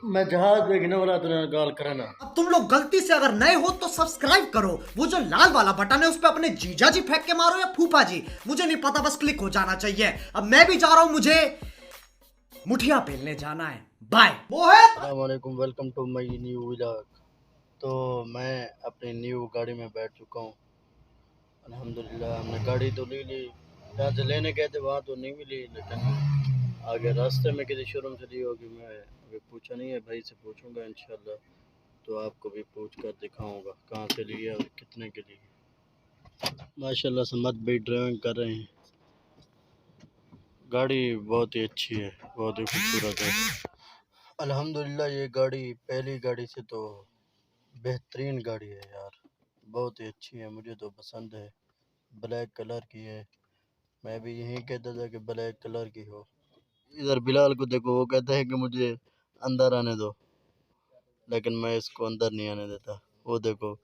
मैं जहाज पे गिने वाला तूने गाल कराना। अब तुम लोग गलती से अगर नए हो तो सब्सक्राइब करो, वो जो लाल वाला बटन है उस पे अपने जीजा जी फेंक के मारो या फूफा जी, मुझे नहीं पता, बस क्लिक हो जाना चाहिए। अब मैं भी जा रहा हूं, मुझे मुठिया पेलने जाना है। बाय मोहित। अस्सलाम वालेकुम, welcome to my new vlog. तो मैं अपनी न्यू गाड़ी में बैठ चुका हूँ। अल्हम्दुलिल्लाह हमने गाड़ी तो ले ली। जहाँ से लेने गए थे वहाँ तो नहीं मिली, लेकिन आगे रास्ते में किसी शोरूम से ली होगी। मैं अभी पूछा नहीं है, भाई से पूछूंगा इंशाल्लाह, तो आपको भी पूछ कर दिखाऊंगा कहाँ से ली है और कितने के लिए। माशाल्लाह से मत भी ड्राइविंग कर रहे हैं। गाड़ी बहुत ही अच्छी है, बहुत ही खूबसूरत है। अल्हम्दुलिल्लाह ये गाड़ी पहली गाड़ी से तो बेहतरीन गाड़ी है यार, बहुत ही अच्छी है, मुझे तो पसंद है। ब्लैक कलर की है, मैं भी यही कहता था कि ब्लैक कलर की हो। इधर बिलाल को देखो, वो कहता है कि मुझे अंदर आने दो, लेकिन मैं इसको अंदर नहीं आने देता। वो देखो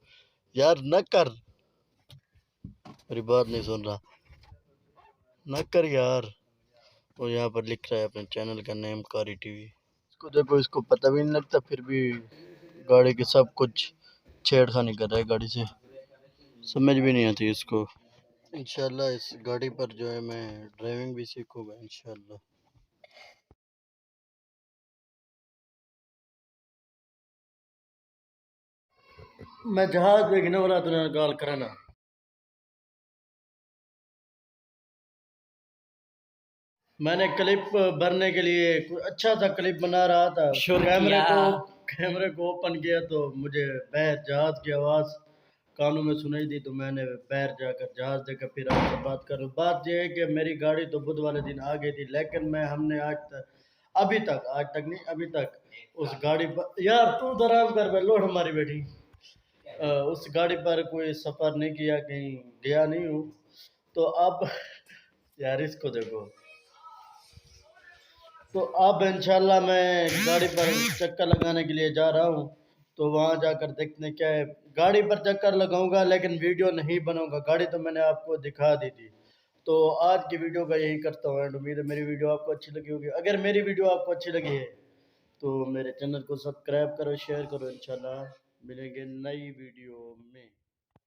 यार, न कर, मेरी बात नहीं सुन रहा, न कर यार। वो यहाँ पर लिख रहा है अपने चैनल का नेम कारी टीवी। इसको देखो, इसको पता भी नहीं लगता, फिर भी गाड़ी के सब कुछ छेड़खानी कर रहा है गाड़ी से, समझ भी नहीं आती इसको। इंशाल्लाह इस गाड़ी पर जो है मैं ड्राइविंग भी सीखूंगा इंशाल्लाह। मैं जहाज पे गिने वाला तूने गाल कराना। मैंने क्लिप भरने के लिए कोई अच्छा सा क्लिप बना रहा था, कैमरे को ओपन किया तो मुझे बहर जहाज की आवाज़ कानों में सुनाई दी, तो मैंने बहर जाकर जहाज देखा। फिर आपसे बात करूँ, बात यह है कि मेरी गाड़ी तो बुध वाले दिन आ गई थी, लेकिन हमने आज तक नहीं, अभी तक उस गाड़ी पर, यार तू तो आराम कर बे, लोड हमारी बेटी, उस गाड़ी पर कोई सफ़र नहीं किया, कहीं गया नहीं हूँ। तो अब यार इसको देखो, तो अब इंशाल्लाह मैं गाड़ी पर चक्कर लगाने के लिए जा रहा हूँ। तो वहाँ जाकर देखते हैं क्या है। गाड़ी पर चक्कर लगाऊंगा लेकिन वीडियो नहीं बनाऊंगा, गाड़ी तो मैंने आपको दिखा दी थी। तो आज की वीडियो का यही करता हूँ एंड। उम्मीद है मेरी वीडियो आपको अच्छी लगी होगी। अगर मेरी वीडियो आपको अच्छी लगी है तो मेरे चैनल को सब्सक्राइब करो, शेयर करो। इंशाल्लाह मिलेंगे नई वीडियो में।